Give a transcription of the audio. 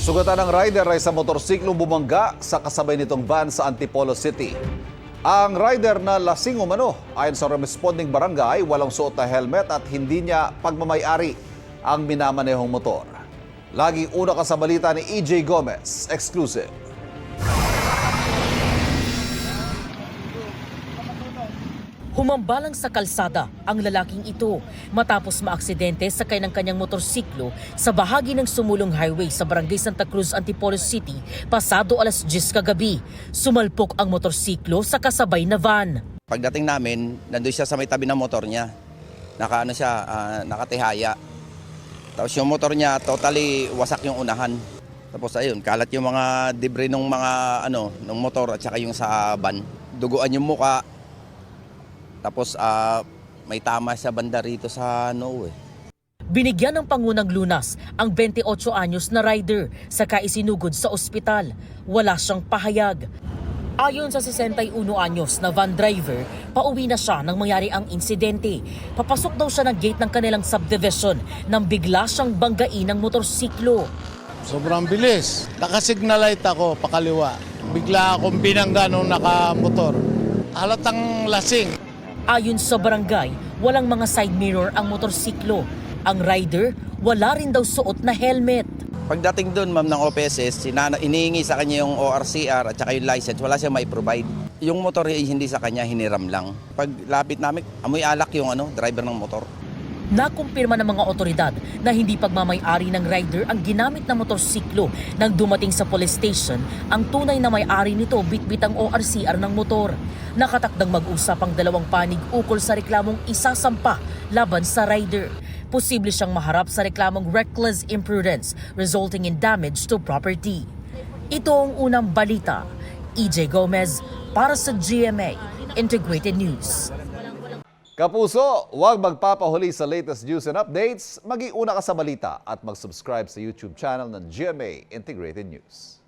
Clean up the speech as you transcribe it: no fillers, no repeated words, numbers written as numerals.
Sugatan ng rider ay sa motorsiklong bumangga sa kasabay nitong van sa Antipolo City. Ang rider na lasing umano, ayon sa responding barangay, walang suot na helmet at hindi niya pagmamay-ari ang minamanehong motor. Laging una ka sa balita ni EJ Gomez, exclusive. Humambalang sa kalsada ang lalaking ito matapos maaksidente sakay ng kanyang motorsiklo sa bahagi ng sumulong highway sa Barangay Santa Cruz, Antipolo City pasado alas 10 kagabi. Sumalpok ang motorsiklo sa kasabay na van. Pagdating namin, nandun siya sa may tabi ng motor niya. Nakatihaya. Tapos yung motor niya, totally wasak yung unahan. Tapos ayun, kalat yung mga debris ng mga ng motor at saka yung sa van. Duguan yung muka. Tapos may tama sa banda rito sa noo. Binigyan ng pangunang lunas ang 28 anyos na rider saka isinugod sa ospital. Wala siyang pahayag. Ayon sa 61 anyos na van driver, pauwi na siya nang mangyari ang insidente. Papasok daw siya ng gate ng kanilang subdivision nang bigla siyang banggain ng motorsiklo. Sobrang bilis. Nakasignal light ako, pakaliwa. Bigla akong binangga nung nakamotor. Halatang lasing. Ayon sa barangay, walang mga side mirror ang motorsiklo. Ang rider, wala rin daw suot na helmet. Pagdating doon, ma'am, ng OPSS, inihingi sa kanya yung ORCR at saka yung license, wala siyang may provide. Yung motor hindi sa kanya, hiniram lang. Paglapit namin, amoy alak yung driver ng motor. Nakumpirma ng mga otoridad na hindi pagmamay-ari ng rider ang ginamit na motorsiklo nang dumating sa police station. Ang tunay na may-ari nito bitbit ang ORCR ng motor. Nakatakdang mag-usap ang dalawang panig ukol sa reklamong isasampa laban sa rider. Posible siyang maharap sa reklamong reckless imprudence resulting in damage to property. Ito ang unang balita. EJ Gomez para sa GMA Integrated News. Kapuso, huwag magpapahuli sa latest news and updates. Mag-iuna ka sa balita at mag-subscribe sa YouTube channel ng GMA Integrated News.